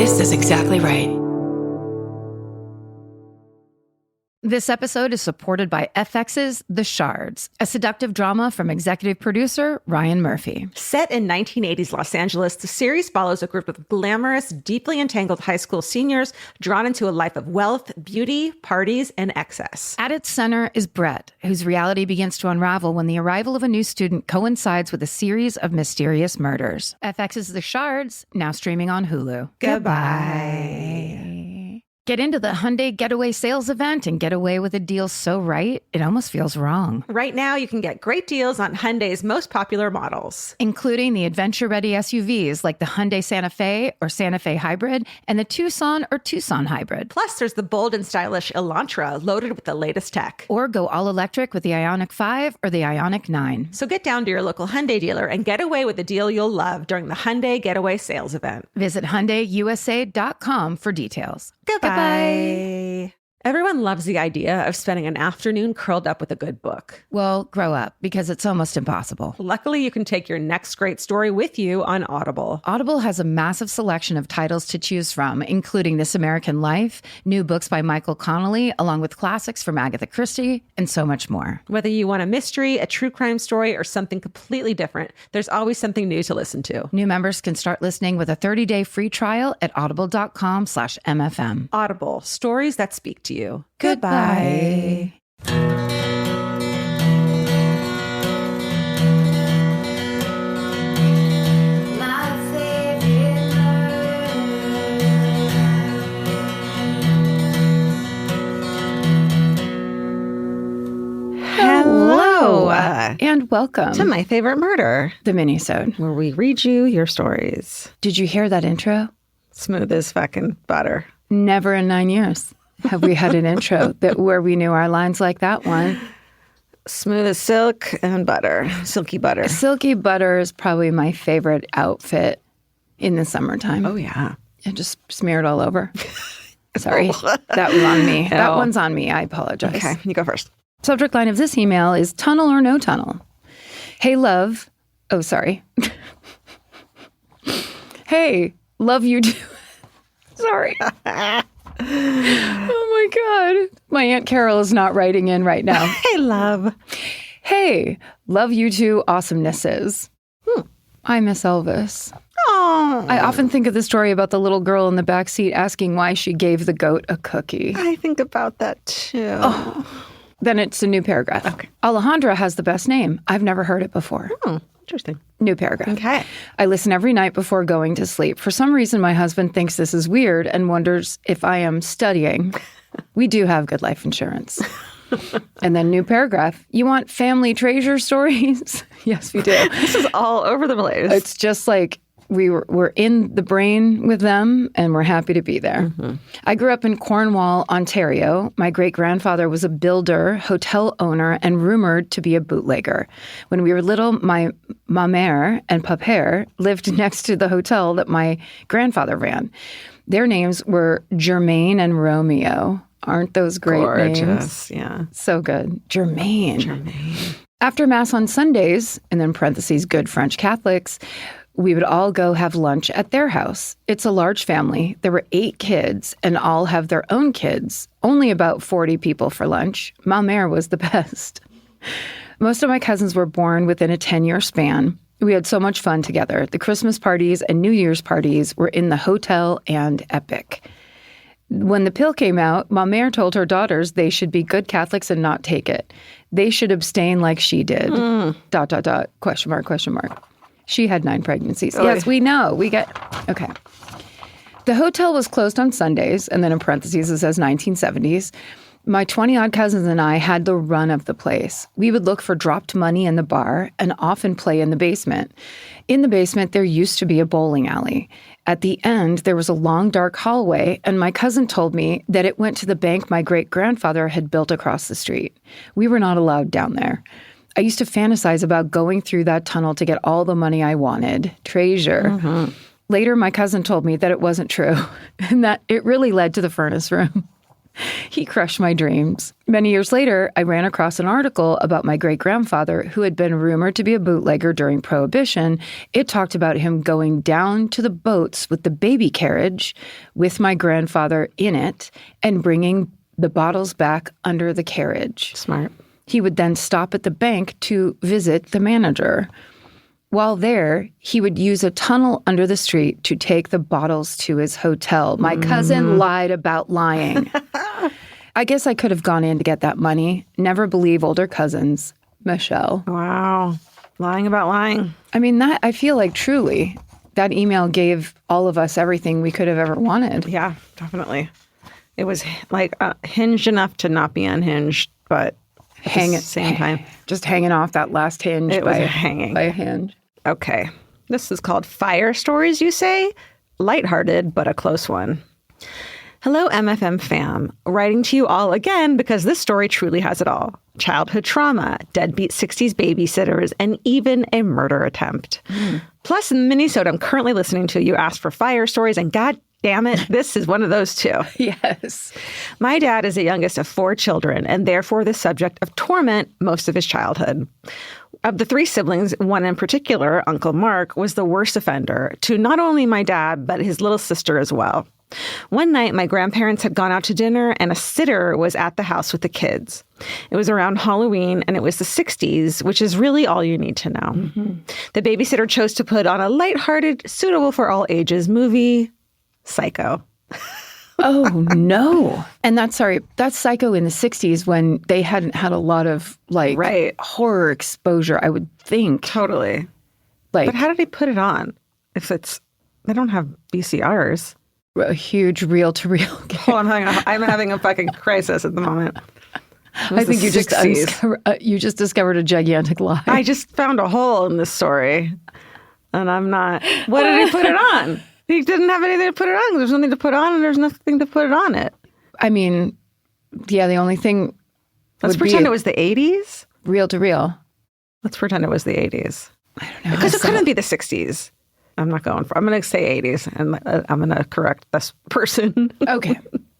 This is exactly right. This episode is supported by FX's The Shards, a seductive drama from executive producer Ryan Murphy. Set in 1980s Los Angeles, the series follows a group of glamorous, deeply entangled high school seniors drawn into a life of wealth, beauty, parties, and excess. At its center is Brett, whose reality begins to unravel when the arrival of a new student coincides with a series of mysterious murders. FX's The Shards, now streaming on Hulu. Goodbye. Get into the Hyundai Getaway Sales Event and get away with a deal so right, it almost feels wrong. Right now, you can get great deals on Hyundai's most popular models, including the adventure-ready SUVs like the Hyundai Santa Fe or Santa Fe Hybrid and the Tucson or Tucson Hybrid. Plus, there's the bold and stylish Elantra loaded with the latest tech. Or go all-electric with the Ioniq 5 or the Ioniq 9. So get down to your local Hyundai dealer and get away with a deal you'll love during the Hyundai Getaway Sales Event. Visit HyundaiUSA.com for details. Goodbye. Everyone loves the idea of spending an afternoon curled up with a good book. Well, grow up, because it's almost impossible. Luckily, you can take your next great story with you on Audible. Audible has a massive selection of titles to choose from, including This American Life, new books by Michael Connelly, along with classics from Agatha Christie, and so much more. Whether you want a mystery, a true crime story, or something completely different, there's always something new to listen to. New members can start listening with a 30-day free trial at audible.com/MFM. Audible, stories that speak to you. Goodbye. Hello, and welcome to My Favorite Murder, the Minisode, where we read you your stories. Did you hear that intro? Smooth as fucking butter. Never in 9 years have we had an intro where we knew our lines like that one. Smooth as silk and butter. Silky butter. Silky butter is probably my favorite outfit in the summertime. Oh, yeah. And just smeared all over. Sorry. That was on me. That Oh. one's on me. I apologize. Okay, you go first. Subject line of this email is tunnel or no tunnel. Hey, love. Oh, sorry. Hey, love you too. Sorry. Oh my God. My Aunt Carol is not writing in right now. Hey, love. Hey, love you two awesomenesses. I miss Elvis. Oh, I often think of the story about the little girl in the back seat asking why she gave the goat a cookie. I think about that too. Oh. Then it's a new paragraph. Okay. Alejandra has the best name. I've never heard it before. Interesting. New paragraph. Okay. I listen every night before going to sleep. For some reason, my husband thinks this is weird and wonders if I am studying. We do have good life insurance. And then new paragraph. You want family treasure stories? Yes, we do. This is all over the place. It's just like we're in the brain with them, and we're happy to be there. Mm-hmm. I grew up in Cornwall, Ontario. My great-grandfather was a builder, hotel owner, and rumored to be a bootlegger. When we were little, my mère and père lived next to the hotel that my grandfather ran. Their names were Germaine and Romeo. Aren't those great names? Gorgeous, yeah. So good. Germaine. After Mass on Sundays, and then parentheses, good French Catholics, we would all go have lunch at their house. It's a large family. There were 8 kids, and all have their own kids. Only about 40 people for lunch. Ma mère was the best. Most of my cousins were born within a 10-year span. We had so much fun together. The Christmas parties and New Year's parties were in the hotel and epic. When the pill came out, Ma mère told her daughters they should be good Catholics and not take it. They should abstain like she did. ... Question mark, question mark. She had 9 pregnancies. Oh, yes, we know. We get... Okay. The hotel was closed on Sundays, and then in parentheses it says 1970s. My 20-odd cousins and I had the run of the place. We would look for dropped money in the bar and often play in the basement. In the basement, there used to be a bowling alley. At the end, there was a long, dark hallway, and my cousin told me that it went to the bank my great-grandfather had built across the street. We were not allowed down there. I used to fantasize about going through that tunnel to get all the money I wanted. Treasure. Mm-hmm. Later, my cousin told me that it wasn't true and that it really led to the furnace room. He crushed my dreams. Many years later, I ran across an article about my great-grandfather who had been rumored to be a bootlegger during Prohibition. It talked about him going down to the boats with the baby carriage with my grandfather in it and bringing the bottles back under the carriage. Smart. He would then stop at the bank to visit the manager. While there, he would use a tunnel under the street to take the bottles to his hotel. My cousin lied about lying. I guess I could have gone in to get that money. Never believe older cousins. Michelle. Wow. Lying about lying. I mean, that I feel like truly that email gave all of us everything we could have ever wanted. Yeah, definitely. It was like hinged enough to not be unhinged, but at the same time. Just hanging off that last hinge. It was hanging. By a hinge. Okay. This is called Fire Stories, you say? Lighthearted, but a close one. Hello, MFM fam. Writing to you all again because this story truly has it all. Childhood trauma, deadbeat 60s babysitters, and even a murder attempt. Plus, in the Minisode I'm currently listening to, you asked for fire stories, and God damn it, this is one of those too. Yes. My dad is the youngest of 4 children, and therefore the subject of torment most of his childhood. Of the 3 siblings, one in particular, Uncle Mark, was the worst offender to not only my dad, but his little sister as well. One night, my grandparents had gone out to dinner, and a sitter was at the house with the kids. It was around Halloween, and it was the 60s, which is really all you need to know. The babysitter chose to put on a lighthearted, suitable for all ages movie, Psycho. Oh, no. And that's Psycho in the 60s when they hadn't had a lot of horror exposure, I would think. Totally. But how did he put it on? If they don't have VCRs. A huge reel-to-reel game. Hold on, I'm having a fucking crisis at the moment. I think you just discovered a gigantic lie. I just found a hole in this story. And I'm not. What did he put it on? He didn't have anything to put it on. There's nothing to put on, and there's nothing to put it on it. I mean, yeah, the only thing. Let's pretend it was the 80s. Reel to reel. Let's pretend it was the 80s. I don't know. Because it couldn't be the 60s. I'm not going for. I'm going to say 80s, and I'm going to correct this person. Okay.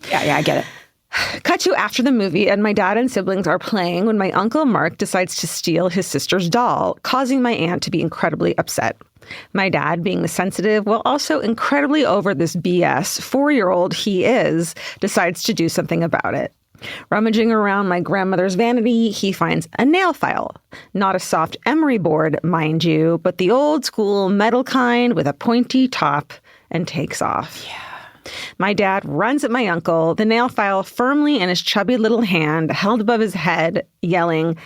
Yeah, I get it. Cut to after the movie, and my dad and siblings are playing when my Uncle Mark decides to steal his sister's doll, causing my aunt to be incredibly upset. My dad, being the sensitive, well, also incredibly over this BS 4-year-old he is, decides to do something about it. Rummaging around my grandmother's vanity, he finds a nail file. Not a soft emery board, mind you, but the old school metal kind with a pointy top, and takes off. Yeah. My dad runs at my uncle, the nail file firmly in his chubby little hand, held above his head, yelling,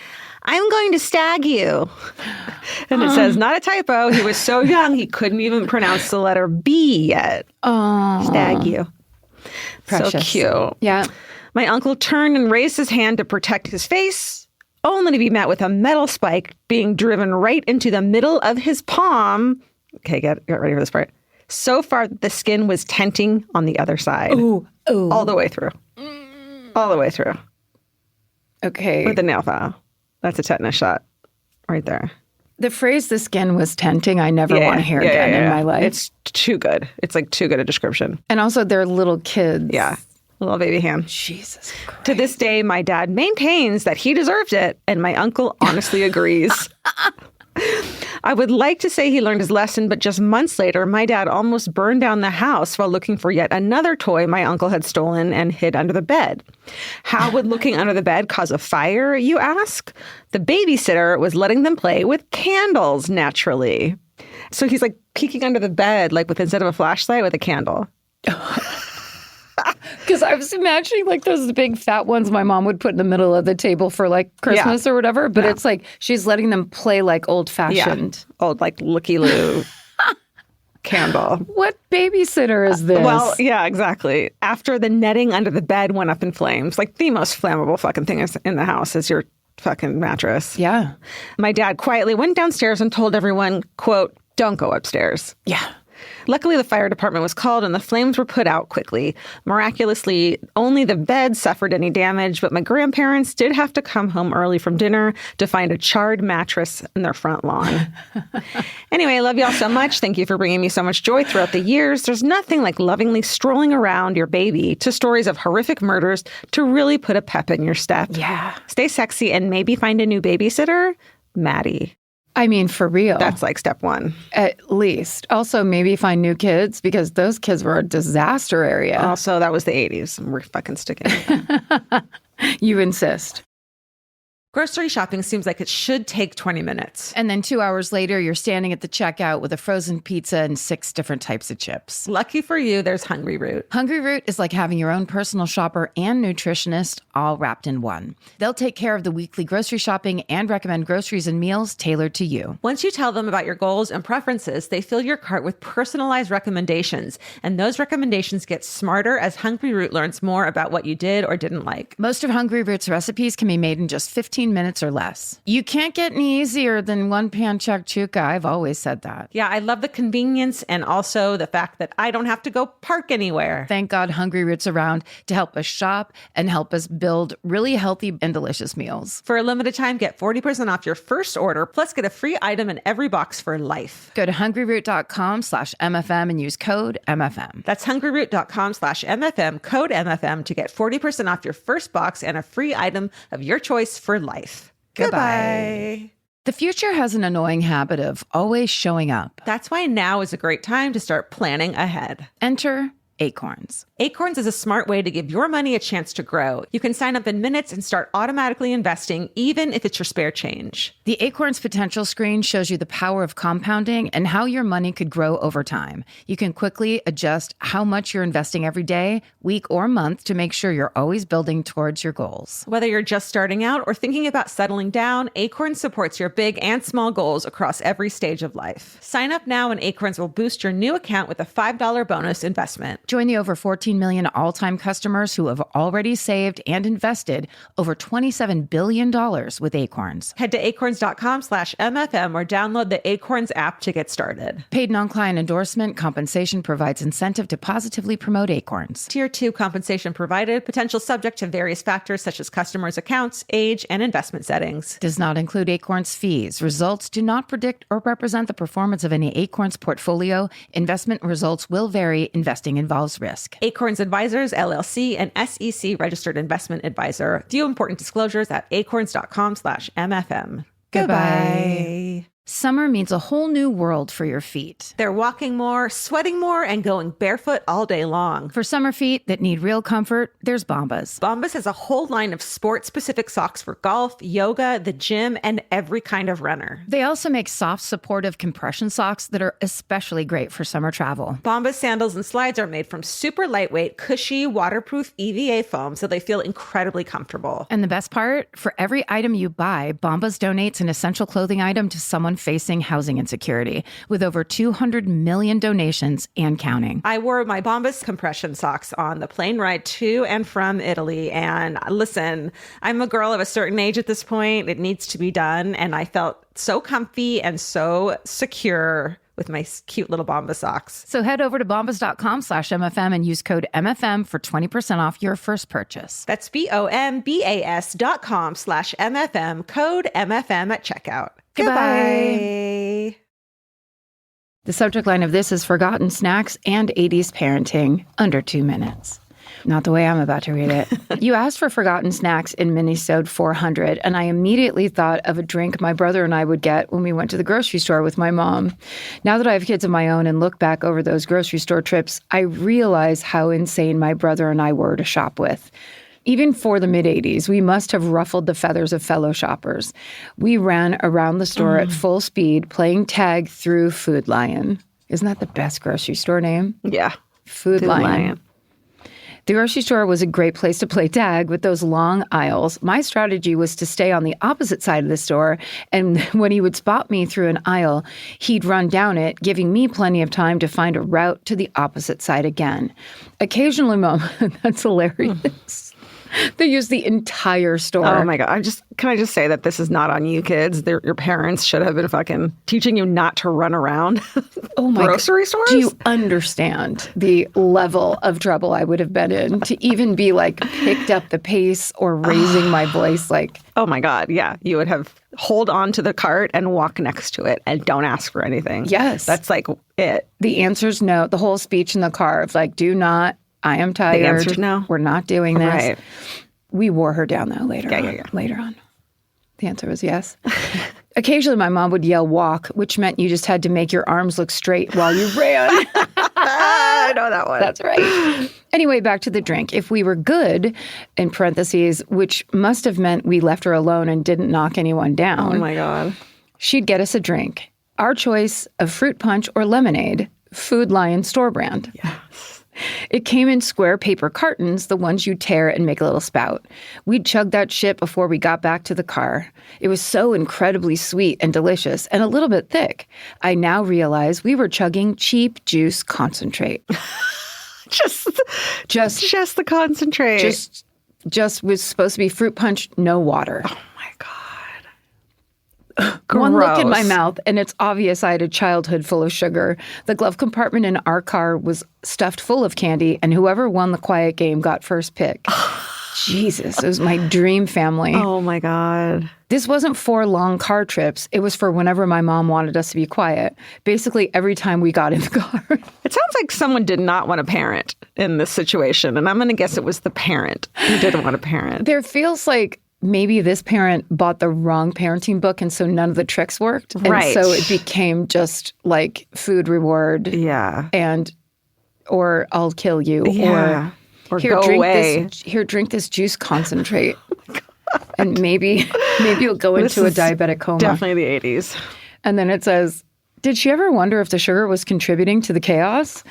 "I'm going to stag you." And it says, not a typo, he was so young he couldn't even pronounce the letter B yet. Oh. Stag you. Precious. So cute. Yeah. My uncle turned and raised his hand to protect his face, only to be met with a metal spike being driven right into the middle of his palm. Okay, get ready for this part. So far, the skin was tenting on the other side. Ooh. All the way through. All the way through. Okay. With the nail file. That's a tetanus shot right there. The phrase "the skin was tenting," I never want to hear again in my life. It's too good. It's like too good a description. And also, they're little kids. Yeah. Little baby hand. Jesus Christ. To this day, my dad maintains that he deserved it, and my uncle honestly agrees. I would like to say he learned his lesson, but just months later, my dad almost burned down the house while looking for yet another toy my uncle had stolen and hid under the bed. How would looking under the bed cause a fire, you ask? The babysitter was letting them play with candles, naturally. So he's like peeking under the bed, like with instead of a flashlight, with a candle. Because I was imagining like those big fat ones my mom would put in the middle of the table for like Christmas or whatever. But it's like she's letting them play like old fashioned. Yeah. Old like looky-loo candle. What babysitter is this? Well, yeah, exactly. After the netting under the bed went up in flames, like the most flammable fucking thing in the house is your fucking mattress. Yeah. My dad quietly went downstairs and told everyone, quote, "Don't go upstairs." Yeah. Luckily, the fire department was called and the flames were put out quickly. Miraculously, only the bed suffered any damage, but my grandparents did have to come home early from dinner to find a charred mattress in their front lawn. Anyway, I love y'all so much. Thank you for bringing me so much joy throughout the years. There's nothing like lovingly strolling around your baby to stories of horrific murders to really put a pep in your step. Yeah. Stay sexy and maybe find a new babysitter. Maddie. I mean, for real. That's like step one. At least. Also, maybe find new kids because those kids were a disaster area. Also, that was the 80s. We're fucking sticking with them. You insist. Grocery shopping seems like it should take 20 minutes. And then 2 hours later, you're standing at the checkout with a frozen pizza and 6 different types of chips. Lucky for you, there's Hungry Root. Hungry Root is like having your own personal shopper and nutritionist all wrapped in one. They'll take care of the weekly grocery shopping and recommend groceries and meals tailored to you. Once you tell them about your goals and preferences, they fill your cart with personalized recommendations. And those recommendations get smarter as Hungry Root learns more about what you did or didn't like. Most of Hungry Root's recipes can be made in just 15 minutes or less. You can't get any easier than one pan shakshuka. I've always said that. Yeah, I love the convenience and also the fact that I don't have to go park anywhere. Thank God Hungry Root's around to help us shop and help us build really healthy and delicious meals. For a limited time, get 40% off your first order, plus get a free item in every box for life. Go to hungryroot.com/MFM and use code MFM. That's hungryroot.com/MFM, code MFM to get 40% off your first box and a free item of your choice for life. Goodbye. The future has an annoying habit of always showing up. That's why now is a great time to start planning ahead. Enter Acorns. Acorns is a smart way to give your money a chance to grow. You can sign up in minutes and start automatically investing, even if it's your spare change. The Acorns Potential Screen shows you the power of compounding and how your money could grow over time. You can quickly adjust how much you're investing every day, week, or month to make sure you're always building towards your goals. Whether you're just starting out or thinking about settling down, Acorns supports your big and small goals across every stage of life. Sign up now and Acorns will boost your new account with a $5 bonus investment. Join the over 14 million all-time customers who have already saved and invested over $27 billion with Acorns. Head to acorns.com/MFM or download the Acorns app to get started. Paid non-client endorsement compensation provides incentive to positively promote Acorns. Tier 2 compensation provided, potential subject to various factors such as customers' accounts, age, and investment settings. Does not include Acorns fees. Results do not predict or represent the performance of any Acorns portfolio. Investment results will vary. Investing involves risk. Acorns Advisors, LLC, an SEC registered investment advisor. View important disclosures at acorns.com/MFM. Goodbye. Summer means a whole new world for your feet. They're walking more, sweating more, and going barefoot all day long. For summer feet that need real comfort, there's Bombas. Bombas has a whole line of sport-specific socks for golf, yoga, the gym, and every kind of runner. They also make soft, supportive compression socks that are especially great for summer travel. Bombas sandals and slides are made from super lightweight, cushy, waterproof EVA foam, so they feel incredibly comfortable. And the best part, for every item you buy, Bombas donates an essential clothing item to someone facing housing insecurity, with over 200 million donations and counting. I wore my Bombas compression socks on the plane ride to and from Italy. And listen, I'm a girl of a certain age at this point. It needs to be done. And I felt so comfy and so secure with my cute little Bombas socks. So head over to bombas.com/MFM and use code MFM for 20% off your first purchase. That's BOMBAS.com/MFM, code MFM at checkout. Goodbye. The subject line of this is forgotten snacks and 80s parenting, under 2 minutes. Not the way I'm about to read it. You asked for forgotten snacks in Minisode 400, and I immediately thought of a drink my brother and I would get when we went to the grocery store with my mom. Now that I have kids of my own and look back over those grocery store trips, I realize how insane my brother and I were to shop with. Even for the mid-'80s, we must have ruffled the feathers of fellow shoppers. We ran around the store at full speed, playing tag through Food Lion. Isn't that the best grocery store name? Yeah. Food Lion. The grocery store was a great place to play tag with those long aisles. My strategy was to stay on the opposite side of the store, and when he would spot me through an aisle, he'd run down it, giving me plenty of time to find a route to the opposite side again. Occasionally, Mom, that's hilarious. They use the entire store. Oh my God. Can I just say that this is not on you kids? Your parents should have been fucking teaching you not to run around grocery stores. Do you understand the level of trouble I would have been in to even be like picked up the pace or raising my voice? Like, oh my God. Yeah. You would have hold on to the cart and walk next to it and don't ask for anything. Yes. That's like it. The answer's no. The whole speech in the car of like, do not. I am tired. The answer's no. We're not doing this. Right. We wore her down, though, later on. Later on. The answer was yes. Occasionally, my mom would yell walk, which meant you just had to make your arms look straight while you ran. I know that one. That's right. Anyway, back to the drink. If we were good, in parentheses, which must have meant we left her alone and didn't knock anyone down. Oh, my God. She'd get us a drink. Our choice of fruit punch or lemonade, Food Lion store brand. Yes. It came in square paper cartons, the ones you tear and make a little spout. We'd chug that shit before we got back to the car. It was so incredibly sweet and delicious and a little bit thick. I now realize we were chugging cheap juice concentrate. Just the concentrate. Just was supposed to be fruit punch, no water. Oh my God. One look in my mouth, and it's obvious I had a childhood full of sugar. The glove compartment in our car was stuffed full of candy, and whoever won the quiet game got first pick. Jesus, it was my dream family. Oh, my God. This wasn't for long car trips. It was for whenever my mom wanted us to be quiet. Basically, every time we got in the car. It sounds like someone did not want a parent in this situation, and I'm going to guess it was the parent who didn't want a parent. There feels like maybe this parent bought the wrong parenting book, and so none of the tricks worked. Right. And so it became just like food reward. Yeah. Or I'll kill you. Yeah. Or here, go away. Drink this juice concentrate. And maybe you'll go into a diabetic coma. Definitely the 80s. And then it says, did she ever wonder if the sugar was contributing to the chaos?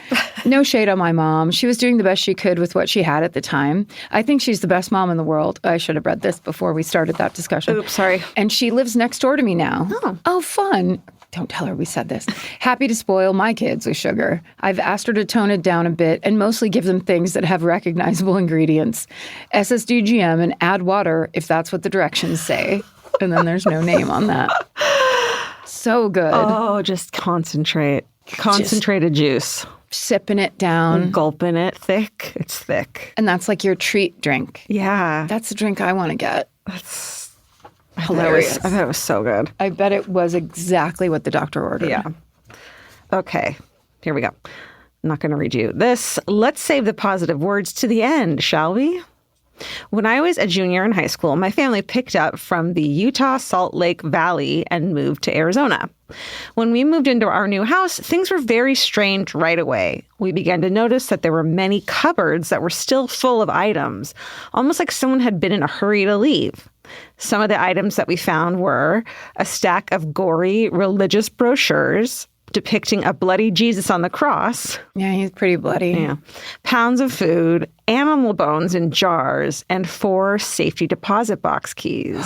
No shade on my mom. She was doing the best she could with what she had at the time. I think she's the best mom in the world. I should have read this before we started that discussion. Oops, sorry. And she lives next door to me now. Oh, fun. Don't tell her we said this. Happy to spoil my kids with sugar. I've asked her to tone it down a bit and mostly give them things that have recognizable ingredients. SSDGM and add water if that's what the directions say. And then there's no name on that. So good. Oh, just concentrate. Concentrated juice. Sipping it down. Gulping it. Thick. It's thick. And that's like your treat drink. Yeah. That's the drink I want to get. That's hilarious. I thought it was so good. I bet it was exactly what the doctor ordered. Yeah. Okay. Here we go. I'm not going to read you this. Let's save the positive words to the end, shall we? When I was a junior in high school, my family picked up from the Utah Salt Lake Valley and moved to Arizona. When we moved into our new house, things were very strange right away. We began to notice that there were many cupboards that were still full of items, almost like someone had been in a hurry to leave. Some of the items that we found were a stack of gory religious brochures depicting a bloody Jesus on the cross. Yeah, he's pretty bloody. Yeah. Pounds of food, animal bones in jars, and 4 safety deposit box keys.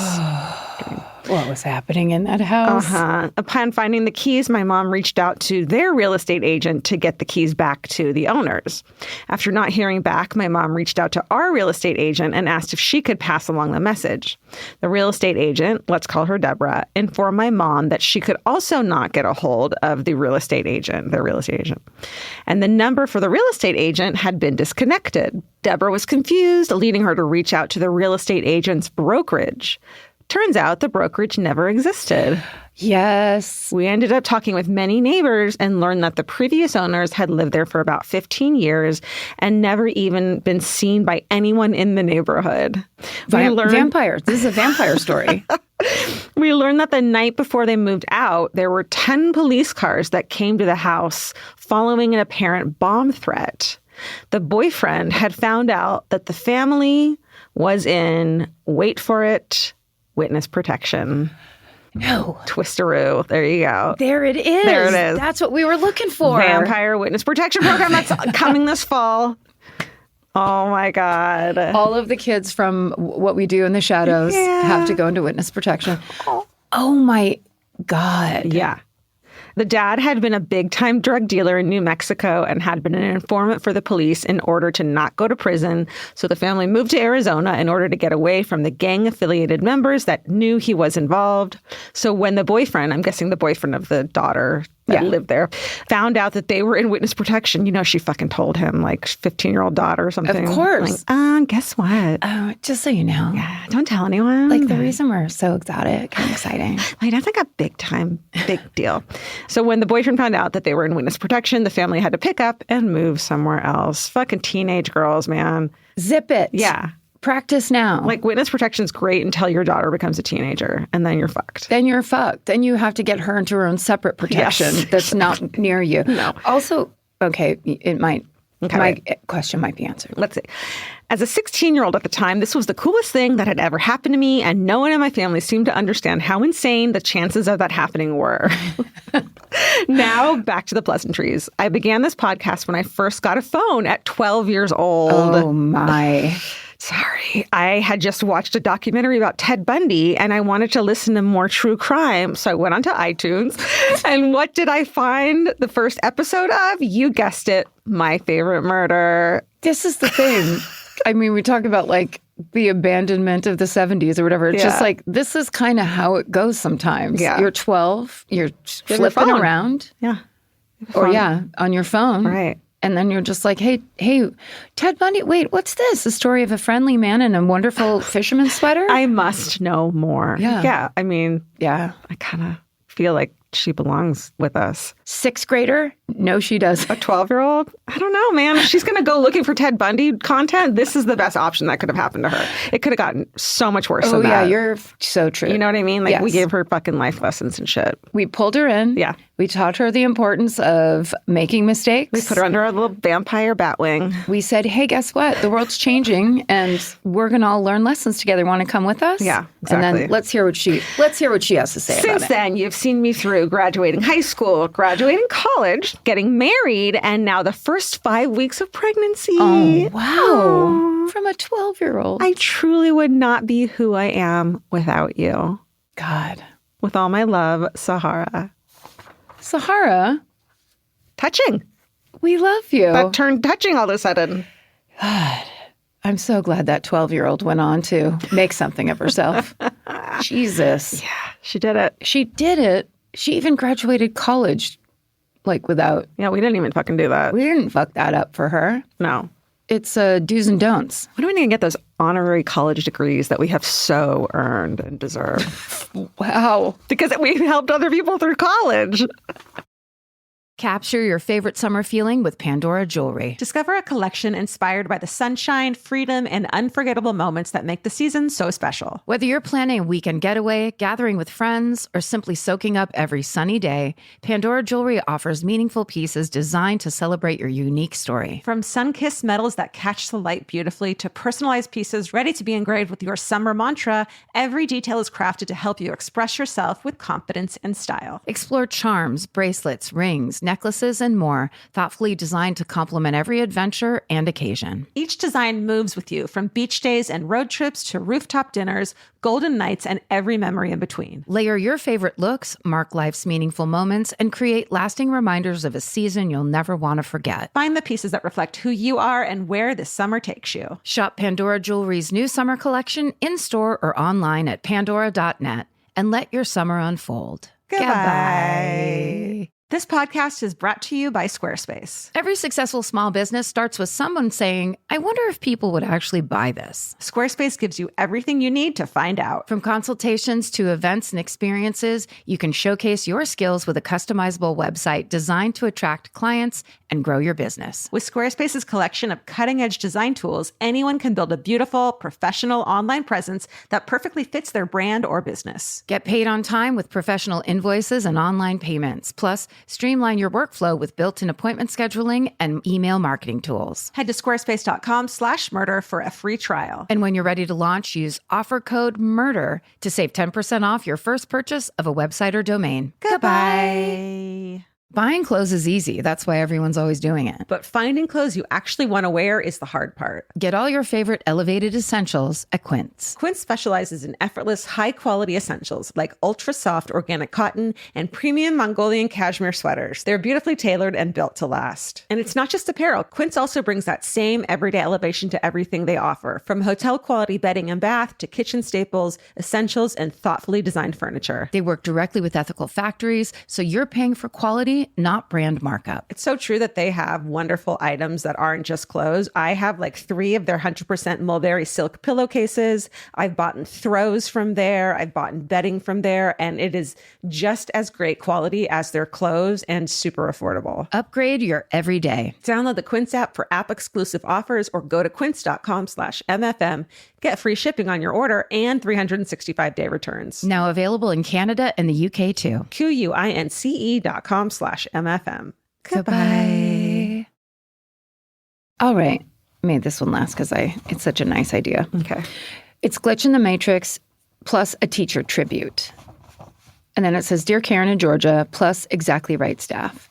What was happening in that house? Upon finding the keys, my mom reached out to their real estate agent to get the keys back to the owners. After not hearing back, my mom reached out to our real estate agent and asked if she could pass along the message. The real estate agent, let's call her Deborah, informed my mom that she could also not get a hold of their real estate agent. And the number for the real estate agent had been disconnected. Deborah was confused, leading her to reach out to the real estate agent's brokerage. Turns out the brokerage never existed. Yes. We ended up talking with many neighbors and learned that the previous owners had lived there for about 15 years and never even been seen by anyone in the neighborhood. Vampires. This is a vampire story. We learned that the night before they moved out, there were 10 police cars that came to the house following an apparent bomb threat. The boyfriend had found out that the family was in, wait for it, witness protection. No. Twisteroo. There you go. There it is. There it is. That's what we were looking for. Vampire Witness Protection Program that's coming this fall. Oh, my God. All of the kids from What We Do in the Shadows have to go into witness protection. Oh, my God. Yeah. The dad had been a big-time drug dealer in New Mexico and had been an informant for the police in order to not go to prison. So the family moved to Arizona in order to get away from the gang-affiliated members that knew he was involved. So when the boyfriend, I'm guessing the boyfriend of the daughter that lived there, found out that they were in witness protection, she fucking told him, like, 15-year-old daughter or something. Of course. Like, guess what? Oh, just so you know. Yeah, don't tell anyone. Like, the reason we're so exotic and exciting. Like, that's like a big deal. So when the boyfriend found out that they were in witness protection, the family had to pick up and move somewhere else. Fucking teenage girls, man. Zip it. Yeah. Practice now. Like, witness protection's great until your daughter becomes a teenager, and then you're fucked. Then you're fucked. Then you have to get her into her own separate protection that's not near you. No. Also, okay, my question might be answered. Let's see. As a 16-year-old at the time, this was the coolest thing that had ever happened to me, and no one in my family seemed to understand how insane the chances of that happening were. Now, back to the pleasantries. I began this podcast when I first got a phone at 12 years old. Oh, my. Sorry. I had just watched a documentary about Ted Bundy and I wanted to listen to more true crime. So I went onto iTunes. And what did I find the first episode of? You guessed it, My Favorite Murder. This is the thing. I mean, we talk about like the abandonment of the 70s or whatever. It's just like, this is kind of how it goes sometimes. Yeah. You're 12, you're flipping around. Yeah. Or on your phone. Right. And then you're just like, hey, Ted Bundy, wait, what's this? The story of a friendly man in a wonderful fisherman's sweater? I must know more. Yeah. Yeah. I mean, yeah. I kind of feel like she belongs with us. 6th grader? No, she doesn't. A 12-year-old? I don't know, man. If she's going to go looking for Ted Bundy content, this is the best option that could have happened to her. It could have gotten so much worse than that. Oh, yeah, you're so true. You know what I mean? Like, we gave her fucking life lessons and shit. We pulled her in. Yeah. We taught her the importance of making mistakes. We put her under a little vampire bat wing. We said, hey, guess what? The world's changing, and we're going to all learn lessons together. Want to come with us? Yeah, exactly. And then let's hear what she has to say about it. Since then, you've seen me through graduating high school, graduating college, getting married, and now the first 5 weeks of pregnancy. Oh, wow. From a 12-year-old. I truly would not be who I am without you. God. With all my love, Sahara. Sahara. Touching. We love you. That turned touching all of a sudden. God. I'm so glad that 12-year-old went on to make something of herself. Jesus. Yeah, she did it. She did it. She even graduated college, like without... Yeah, we didn't even fucking do that. We didn't fuck that up for her. No. It's do's and don'ts. When do we need to get those honorary college degrees that we have so earned and deserve? Wow. Because we helped other people through college. Capture your favorite summer feeling with Pandora Jewelry. Discover a collection inspired by the sunshine, freedom, and unforgettable moments that make the season so special. Whether you're planning a weekend getaway, gathering with friends, or simply soaking up every sunny day, Pandora Jewelry offers meaningful pieces designed to celebrate your unique story. From sun-kissed metals that catch the light beautifully to personalized pieces ready to be engraved with your summer mantra, every detail is crafted to help you express yourself with confidence and style. Explore charms, bracelets, rings, necklaces, and more, thoughtfully designed to complement every adventure and occasion. Each design moves with you, from beach days and road trips to rooftop dinners, golden nights, and every memory in between. Layer your favorite looks, mark life's meaningful moments, and create lasting reminders of a season you'll never want to forget. Find the pieces that reflect who you are and where this summer takes you. Shop Pandora Jewelry's new summer collection in-store or online at pandora.net and let your summer unfold. Goodbye. This podcast is brought to you by Squarespace. Every successful small business starts with someone saying, I wonder if people would actually buy this. Squarespace gives you everything you need to find out. From consultations to events and experiences, you can showcase your skills with a customizable website designed to attract clients and grow your business. With Squarespace's collection of cutting-edge design tools, anyone can build a beautiful, professional online presence that perfectly fits their brand or business. Get paid on time with professional invoices and online payments. Plus, streamline your workflow with built-in appointment scheduling and email marketing tools. Head to squarespace.com/murder for a free trial. And when you're ready to launch, use offer code MURDER to save 10% off your first purchase of a website or domain. Goodbye. Buying clothes is easy. That's why everyone's always doing it. But finding clothes you actually want to wear is the hard part. Get all your favorite elevated essentials at Quince. Quince specializes in effortless, high-quality essentials like ultra-soft organic cotton and premium Mongolian cashmere sweaters. They're beautifully tailored and built to last. And it's not just apparel. Quince also brings that same everyday elevation to everything they offer, from hotel-quality bedding and bath to kitchen staples, essentials, and thoughtfully designed furniture. They work directly with ethical factories, so you're paying for quality, not brand markup. It's so true that they have wonderful items that aren't just clothes. I have like 3 of their 100% mulberry silk pillowcases. I've bought throws from there. I've bought bedding from there. And it is just as great quality as their clothes and super affordable. Upgrade your everyday. Download the Quince app for app-exclusive offers or go to quince.com/MFM. Get free shipping on your order and 365-day returns. Now available in Canada and the UK too. QUINCE.com/MFM. Goodbye. All right. Made this one last because it's such a nice idea. Okay. It's Glitch in the Matrix plus a teacher tribute. And then it says, Dear Karen and Georgia, plus Exactly Right staff.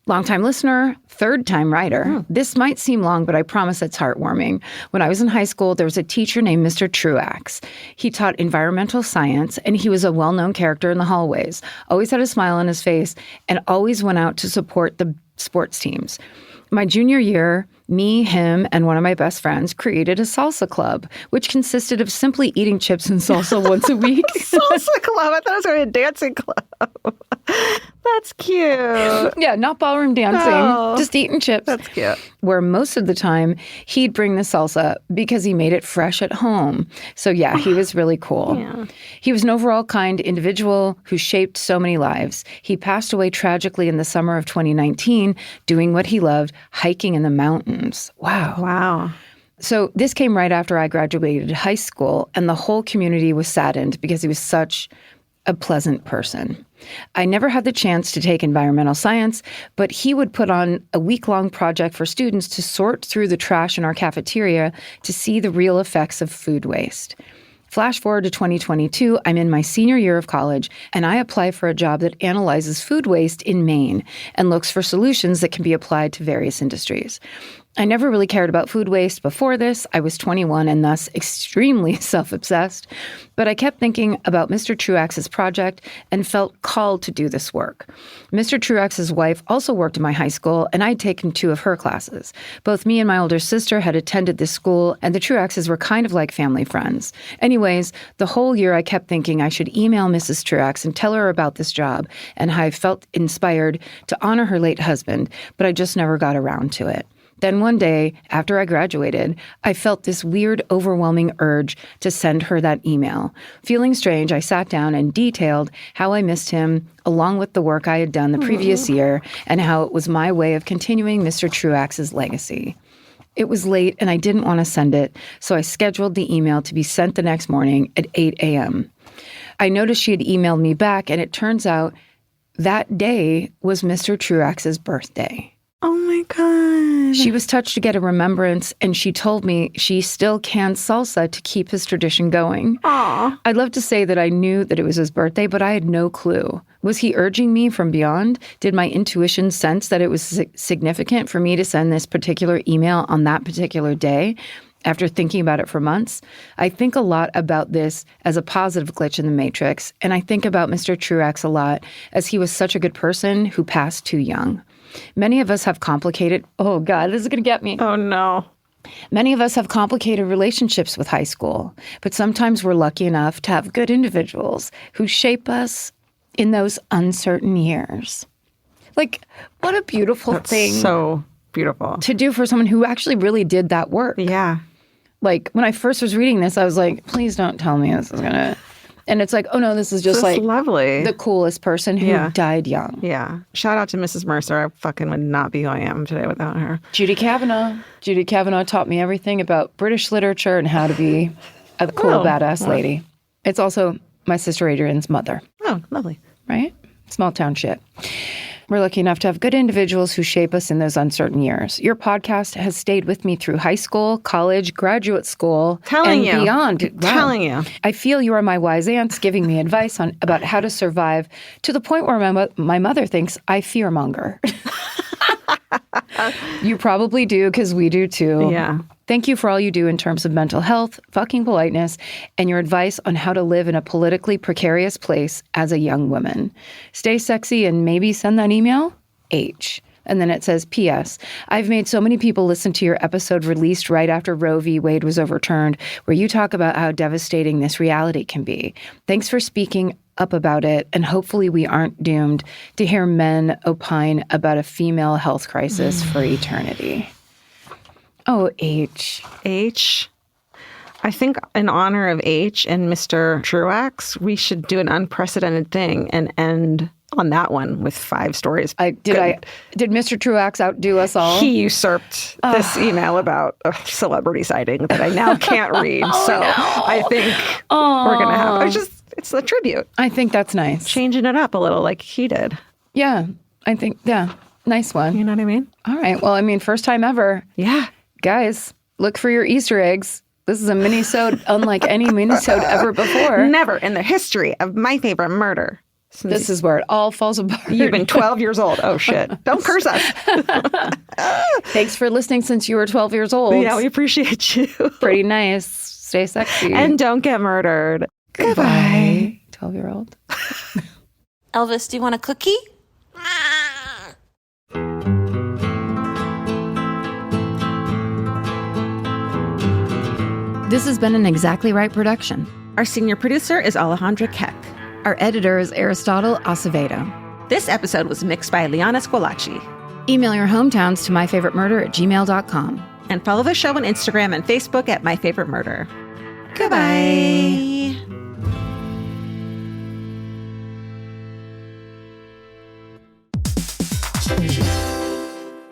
Longtime listener, third-time writer. This might seem long, but I promise it's heartwarming. When I was in high school, there was a teacher named Mr. Truax. He taught environmental science, and he was a well-known character in the hallways, always had a smile on his face, and always went out to support the sports teams. My junior year, me, him, and one of my best friends created a salsa club, which consisted of simply eating chips and salsa once a week. Salsa club? I thought it was going to be a dancing club. That's cute. Yeah, not ballroom dancing, just eating chips. That's cute. Where most of the time he'd bring the salsa because he made it fresh at home. So yeah, he was really cool. Yeah. He was an overall kind individual who shaped so many lives. He passed away tragically in the summer of 2019, doing what he loved, hiking in the mountains. Wow. Wow. So this came right after I graduated high school, and the whole community was saddened because he was such a pleasant person. I never had the chance to take environmental science, but he would put on a week-long project for students to sort through the trash in our cafeteria to see the real effects of food waste. Flash forward to 2022, I'm in my senior year of college, and I apply for a job that analyzes food waste in Maine and looks for solutions that can be applied to various industries. I never really cared about food waste before this. I was 21 and thus extremely self-obsessed. But I kept thinking about Mr. Truax's project and felt called to do this work. Mr. Truax's wife also worked in my high school, and I'd taken 2 of her classes. Both me and my older sister had attended this school, and the Truaxes were kind of like family friends. Anyways, the whole year I kept thinking I should email Mrs. Truax and tell her about this job, and how I felt inspired to honor her late husband, but I just never got around to it. Then one day, after I graduated, I felt this weird, overwhelming urge to send her that email. Feeling strange, I sat down and detailed how I missed him, along with the work I had done the previous year, and how it was my way of continuing Mr. Truax's legacy. It was late, and I didn't want to send it, so I scheduled the email to be sent the next morning at 8 a.m. I noticed she had emailed me back, and it turns out that day was Mr. Truax's birthday. Oh my God. She was touched to get a remembrance, and she told me she still cans salsa to keep his tradition going. Aw. I'd love to say that I knew that it was his birthday, but I had no clue. Was he urging me from beyond? Did my intuition sense that it was significant for me to send this particular email on that particular day? After thinking about it for months, I think a lot about this as a positive glitch in the matrix, and I think about Mr. Truax a lot as he was such a good person who passed too young. Many of us have complicated, oh God, this is going to get me. Oh no. Many of us have complicated relationships with high school, but sometimes we're lucky enough to have good individuals who shape us in those uncertain years. Like, what a beautiful thing. So beautiful. To do for someone who actually really did that work. Yeah. Like, when I first was reading this, I was like, please don't tell me this is going to... And it's like, oh no, this is just like lovely. The coolest person who died young. Yeah. Shout out to Mrs. Mercer. I fucking would not be who I am today without her. Judy Kavanaugh. Judy Kavanaugh taught me everything about British literature and how to be a cool, badass lady. It's also my sister Adrian's mother. Oh, lovely. Right? Small town shit. We're lucky enough to have good individuals who shape us in those uncertain years. Your podcast has stayed with me through high school, college, graduate school, and beyond. Wow. Telling you. I feel you are my wise aunts giving me advice about how to survive, to the point where my mother thinks I fearmonger. You probably do, because we do too. Yeah. Thank you for all you do in terms of mental health, fucking politeness, and your advice on how to live in a politically precarious place as a young woman. Stay sexy and maybe send that email. H. And then it says, P.S. I've made so many people listen to your episode released right after Roe v. Wade was overturned, where you talk about how devastating this reality can be. Thanks for speaking up about it, and hopefully we aren't doomed to hear men opine about a female health crisis for eternity. Oh, H. H. I think in honor of H and Mr. Truax, we should do an unprecedented thing and end on that one with 5 stories. Did Mr. Truax outdo us all? He usurped this email about a celebrity sighting that I now can't read. I think we're going to have... It's a tribute. I think that's nice. Changing it up a little like he did. Yeah, I think, nice one. You know what I mean? All right. Well, I mean, first time ever. Yeah. Guys, look for your Easter eggs. This is a Minisode unlike any Minisode ever before. Never in the history of My Favorite Murder. This is where it all falls apart. You've been 12 years old. Oh, shit. Don't curse us. Thanks for listening since you were 12 years old. Yeah, we appreciate you. Pretty nice. Stay sexy. And don't get murdered. Goodbye, 12-year-old. Elvis, do you want a cookie? This has been an Exactly Right production. Our senior producer is Alejandra Keck. Our editor is Aristotle Acevedo. This episode was mixed by Liana Squilacci. Email your hometowns to myfavoritemurder@gmail.com. And follow the show on Instagram and Facebook at My Favorite Murder. Goodbye.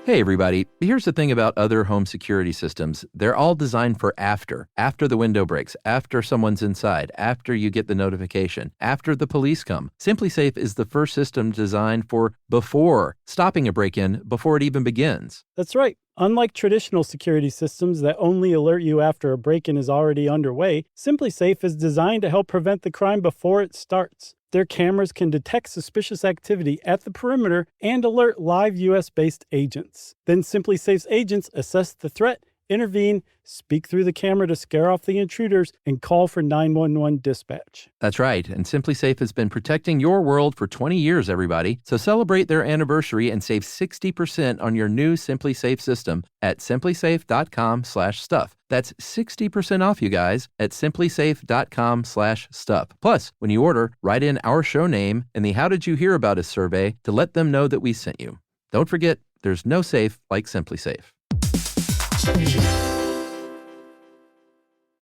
Hey everybody, here's the thing about other home security systems. They're all designed for after the window breaks, after someone's inside, after you get the notification, after the police come. SimpliSafe is the first system designed for before, stopping a break-in before it even begins. That's right. Unlike traditional security systems that only alert you after a break-in is already underway, SimpliSafe is designed to help prevent the crime before it starts. Their cameras can detect suspicious activity at the perimeter and alert live U.S.-based agents. Then SimpliSafe's agents assess the threat, intervene, speak through the camera to scare off the intruders, and call for 911 dispatch. That's right, and SimpliSafe has been protecting your world for 20 years, everybody. So celebrate their anniversary and save 60% on your new SimpliSafe system at simplisafe.com/stuff. That's 60% off, you guys, at simplisafe.com/stuff. Plus, when you order, write in our show name and the How Did You Hear About Us survey to let them know that we sent you. Don't forget, there's no safe like SimpliSafe.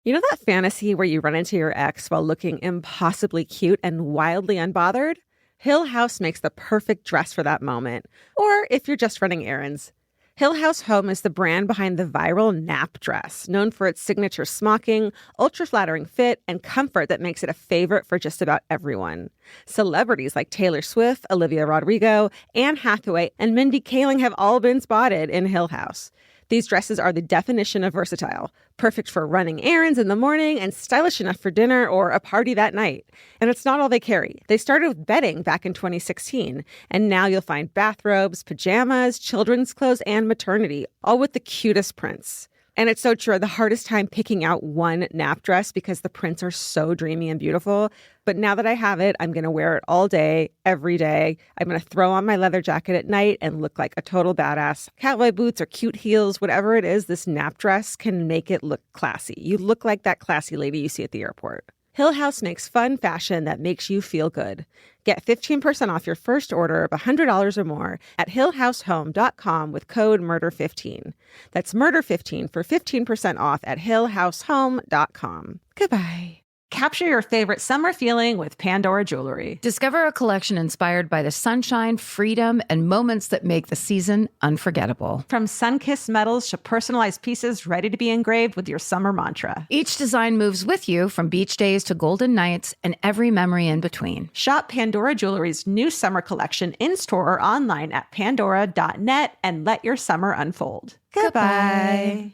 You know that fantasy where you run into your ex while looking impossibly cute and wildly unbothered? Hill House makes the perfect dress for that moment. Or if you're just running errands. Hill House Home is the brand behind the viral nap dress, known for its signature smocking, ultra-flattering fit, and comfort that makes it a favorite for just about everyone. Celebrities like Taylor Swift, Olivia Rodrigo, Anne Hathaway, and Mindy Kaling have all been spotted in Hill House. These dresses are the definition of versatile, perfect for running errands in the morning and stylish enough for dinner or a party that night. And it's not all they carry. They started with bedding back in 2016, and now you'll find bathrobes, pajamas, children's clothes, and maternity, all with the cutest prints. And it's so true, the hardest time picking out one nap dress because the prints are so dreamy and beautiful. But now that I have it, I'm going to wear it all day, every day. I'm going to throw on my leather jacket at night and look like a total badass. Cowboy boots or cute heels, whatever it is, this nap dress can make it look classy. You look like that classy lady you see at the airport. Hill House makes fun fashion that makes you feel good. Get 15% off your first order of $100 or more at hillhousehome.com with code MURDER15. That's MURDER15 for 15% off at hillhousehome.com. Goodbye. Capture your favorite summer feeling with Pandora Jewelry. Discover a collection inspired by the sunshine, freedom, and moments that make the season unforgettable. From sun-kissed metals to personalized pieces ready to be engraved with your summer mantra. Each design moves with you from beach days to golden nights and every memory in between. Shop Pandora Jewelry's new summer collection in-store or online at pandora.net and let your summer unfold. Goodbye.